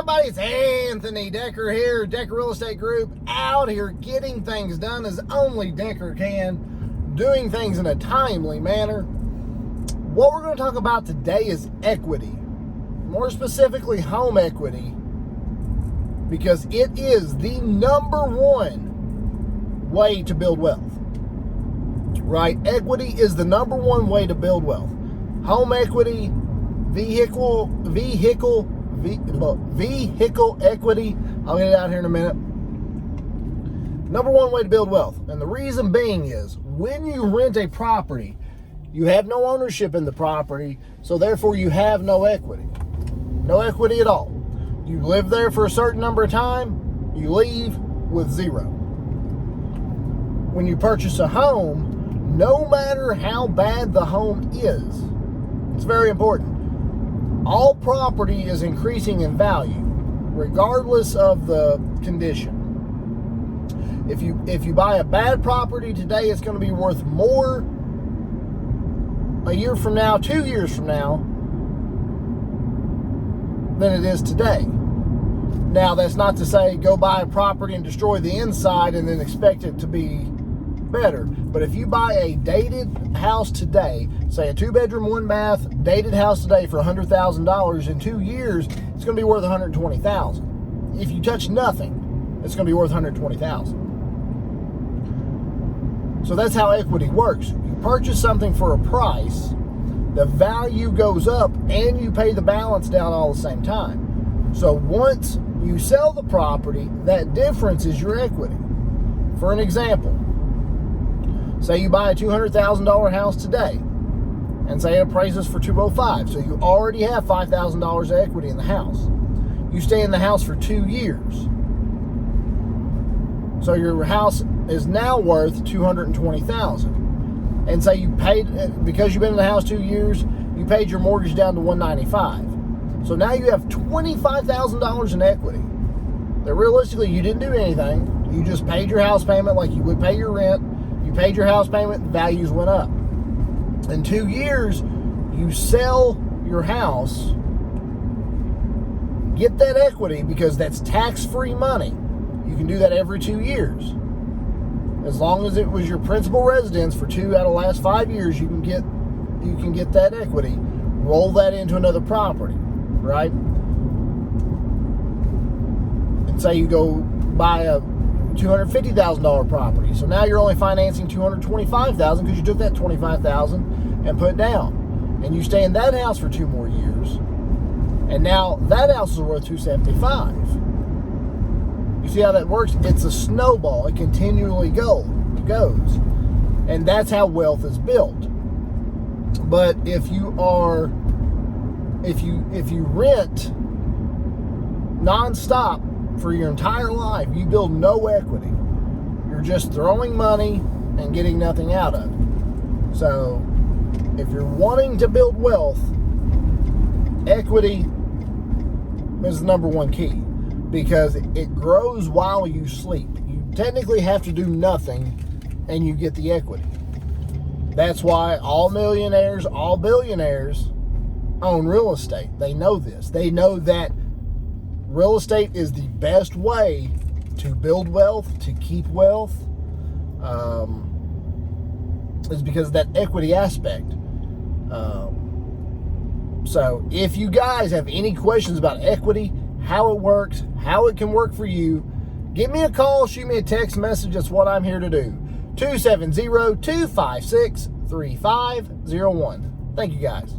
everybody? It's Anthony Decker here, Decker Real Estate Group, out here getting things done as only Decker can, doing things in a timely manner. What we're going to talk about today is equity, more specifically home equity, because it is the number one way to build wealth, right? Equity is the number one way to build wealth. Home equity, vehicle equity, I'll get it out here in a minute. Number one way to build wealth. And the reason being is when you rent a property, you have no ownership in the property, so therefore you have no equity. No equity at all. You live there for a certain number of time, you leave with zero. When you purchase a home, no matter how bad the home is, it's very important. All property is increasing in value, regardless of the condition. If you buy a bad property today, it's going to be worth more a year from now, 2 years from now, than it is today. Now, that's not to say go buy a property and destroy the inside and then expect it to be better. But if you buy a dated house today, say a 2-bedroom, 1-bath, dated house today for $100,000, in 2 years, it's going to be worth $120,000. If you touch nothing, it's going to be worth $120,000. So that's how equity works. You purchase something for a price, the value goes up, and you pay the balance down all at the same time. So once you sell the property, that difference is your equity. For an example, say you buy a $200,000 house today, and say it appraises for $205,000. So you already have $5,000 of equity in the house. You stay in the house for 2 years. So your house is now worth $220,000. And say you paid, because you've been in the house 2 years, you paid your mortgage down to $195,000. So now you have $25,000 in equity. That realistically you didn't do anything. You just paid your house payment like you would pay your rent. You paid your house payment, values went up. In 2 years, you sell your house, get that equity because that's tax-free money. You can do that every 2 years. As long as it was your principal residence for 2 out of the last 5 years, you can get that equity. Roll that into another property, right? And say you go buy a $250,000 property. So now you're only financing $225,000 because you took that $25,000 and put down. And you stay in that house for 2 more years. And now that house is worth $275,000. You see how that works? It's a snowball. It continually goes. And that's how wealth is built. But if you rent nonstop for your entire life, you build no equity. You're just throwing money and getting nothing out of it. So if you're wanting to build wealth, equity is the number one key, because it grows while you sleep. You technically have to do nothing and you get the equity. That's why all millionaires, all billionaires own real estate. They know this. They know that real estate is the best way to build wealth, to keep wealth, is because of that equity aspect. So if you guys have any questions about equity, how it works, how it can work for you, give me a call, shoot me a text message. That's what I'm here to do. 270-256-3501. Thank you guys.